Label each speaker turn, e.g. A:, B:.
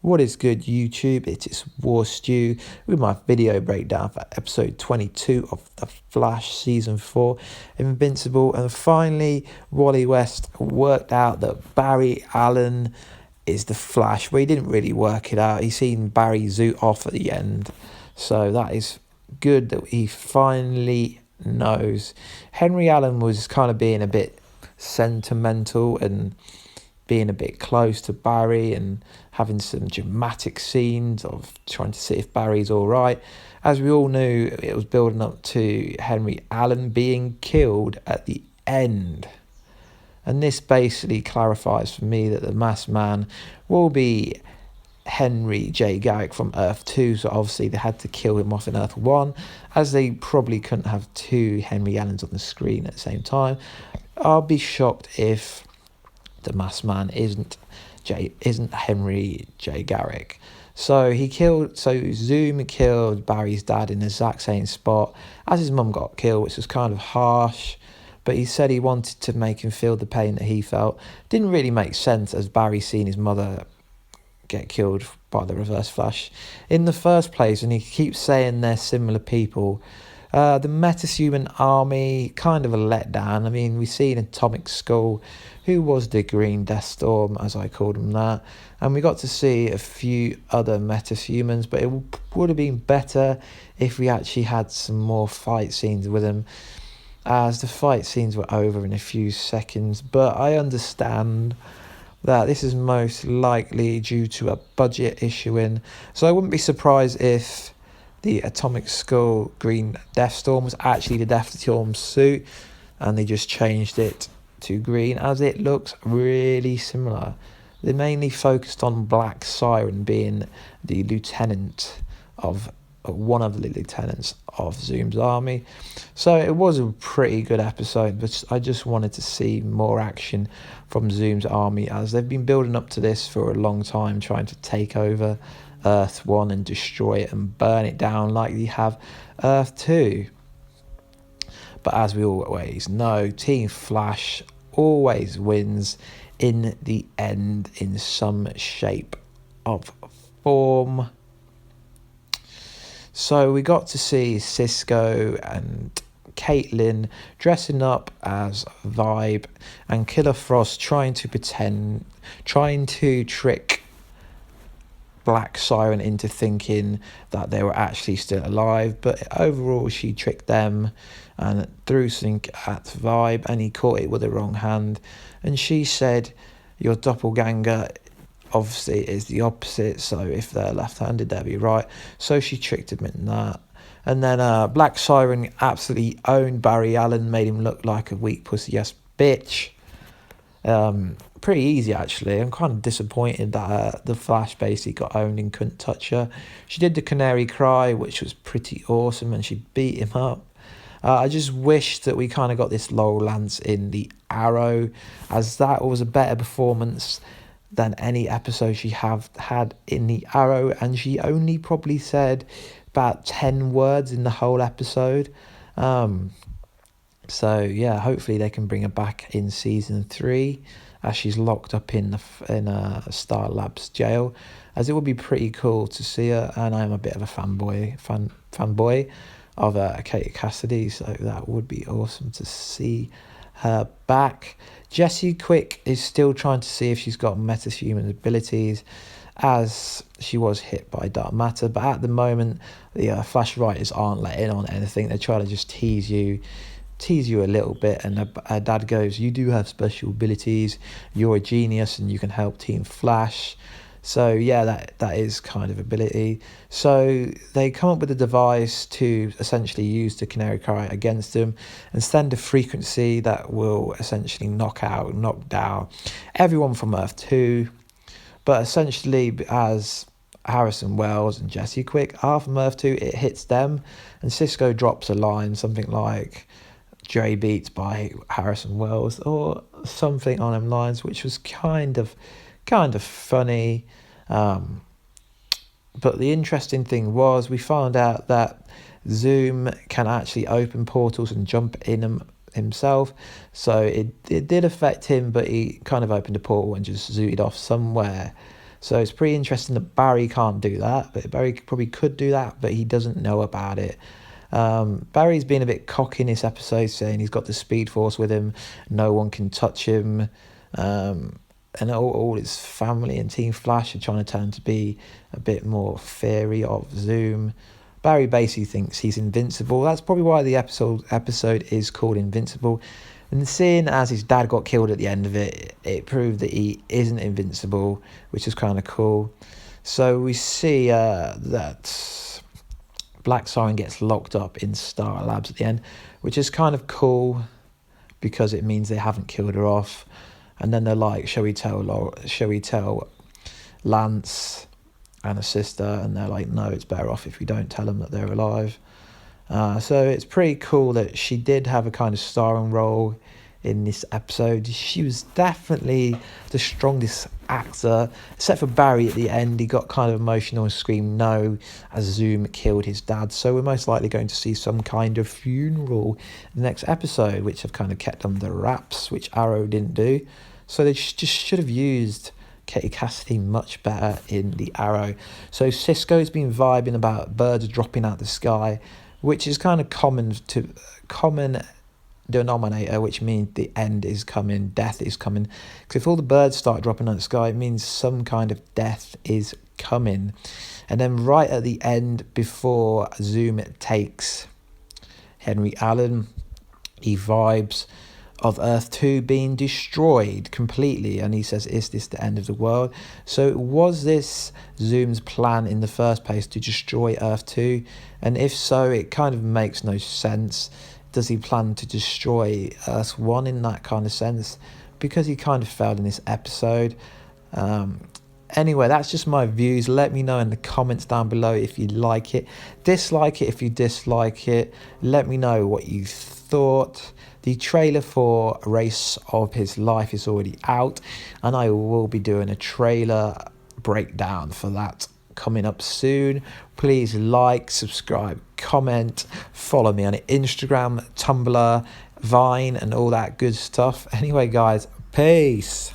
A: What is good, YouTube? It is War Stew with my video breakdown for episode 22 of The Flash Season 4 Invincible. And finally, Wally West worked out that Barry Allen is the Flash. Well, he didn't really work it out. He seen Barry zoot off at the end. So that is good that he finally knows. Henry Allen was kind of being a bit sentimental and being a bit close to Barry and having some dramatic scenes of trying to see if Barry's all right. As we all knew, it was building up to Henry Allen being killed at the end. And this basically clarifies for me that the masked man will be Henry J. Garrick from Earth 2, so obviously they had to kill him off in Earth 1, as they probably couldn't have two Henry Allens on the screen at the same time. I'll be shocked if the masked man isn't Henry J. Garrick. So Zoom killed Barry's dad in the exact same spot as his mum got killed, which was kind of harsh. But he said he wanted to make him feel the pain that he felt. Didn't really make sense, as Barry seen his mother get killed by the Reverse Flash in the first place, and he keeps saying they're similar people. The Metahuman army, kind of a letdown. I mean, we've seen Atomic Skull, who was the Green Deathstorm, as I called him that, and we got to see a few other Metahumans, but it would have been better if we actually had some more fight scenes with him, as the fight scenes were over in a few seconds. But I understand that this is most likely due to a budget issue so I wouldn't be surprised if the Atomic Skull Green Deathstorm was actually the Deathstorm suit, and they just changed it to green, as it looks really similar. They mainly focused on Black Siren being the lieutenant of one of the lieutenants of Zoom's army. So it was a pretty good episode, but I just wanted to see more action from Zoom's army, as they've been building up to this for a long time, trying to take over Earth 1 and destroy it and burn it down like they have Earth 2. But as we always know, Team Flash always wins in the end in some shape of form. So we got to see Cisco and Caitlin dressing up as Vibe, and Killer Frost trying to trick Black Siren into thinking that they were actually still alive. But overall, she tricked them and threw something at Vibe, and he caught it with the wrong hand. And she said, your doppelganger obviously is the opposite, so if they're left-handed, they'll be right. So she tricked him in that. And then Black Siren absolutely owned Barry Allen, made him look like a weak pussy-ass bitch. Pretty easy, actually. I'm kind of disappointed that the Flash basically got owned and couldn't touch her. She did the Canary cry, which was pretty awesome, and she beat him up. I just wish that we kind of got this Laurel Lance in the Arrow, as that was a better performance than any episode she had in the Arrow, and she only probably said about 10 words in the whole episode. So yeah, hopefully they can bring her back in season 3, as she's locked up in Star Labs jail, as it would be pretty cool to see her. And I'm a bit of a fanboy of Kate Cassidy, so that would be awesome to see her back. Jessie Quick is still trying to see if she's got metahuman abilities, as she was hit by dark matter, but at the moment the Flash writers aren't letting on anything. They're trying to just tease you a little bit, and her dad goes, you do have special abilities, you're a genius and you can help Team Flash. So yeah, that is kind of ability. So they come up with a device to essentially use the Canary cry against them and send a frequency that will essentially knock down everyone from Earth 2. But essentially, as Harrison Wells and Jessie Quick are from Earth 2, it hits them, and Cisco drops a line, something like Dre Beats by Harrison Wells or something on them lines, which was kind of funny. But the interesting thing was, we found out that Zoom can actually open portals and jump in them himself. So it did affect him, but he kind of opened a portal and just zooted off somewhere So it's pretty interesting that Barry can't do that, but Barry probably could do that, but he doesn't know about it. Barry's been a bit cocky in this episode, saying he's got the Speed Force with him, no one can touch him, and all his family and Team Flash are trying to tell him to be a bit more fairy of Zoom. Barry basically thinks he's invincible. That's probably why the episode is called Invincible. And seeing as his dad got killed at the end of it, it proved that he isn't invincible, which is kind of cool. So we see that Black Siren gets locked up in Star Labs at the end, which is kind of cool because it means they haven't killed her off. And then they're like, shall we tell Lance and her sister? And they're like, no, it's better off if we don't tell them that they're alive. So it's pretty cool that she did have a kind of starring role in this episode. She was definitely the strongest actor, except for Barry at the end. He got kind of emotional and screamed no as Zoom killed his dad. So we're most likely going to see some kind of funeral in the next episode, which have kind of kept under wraps, which Arrow didn't do. So they just should have used Katie Cassidy much better in the Arrow. So Cisco's been vibing about birds dropping out the sky, which is kind of common denominator, which means the end is coming, death is coming. Because if all the birds start dropping out the sky, it means some kind of death is coming. And then right at the end, before Zoom takes Henry Allen, he vibes of Earth 2 being destroyed completely, and he says, is this the end of the world? So was this Zoom's plan in the first place to destroy Earth 2? And if so, it kind of makes no sense. Does he plan to destroy Earth 1 in that kind of sense? Because he kind of failed in this episode. Anyway, that's just my views. Let me know in the comments down below if you like it. Dislike it if you dislike it. Let me know what you thought. The trailer for Race of His Life is already out, and I will be doing a trailer breakdown for that coming up soon. Please like, subscribe, comment, follow me on Instagram, Tumblr, Vine, and all that good stuff. Anyway, guys, peace.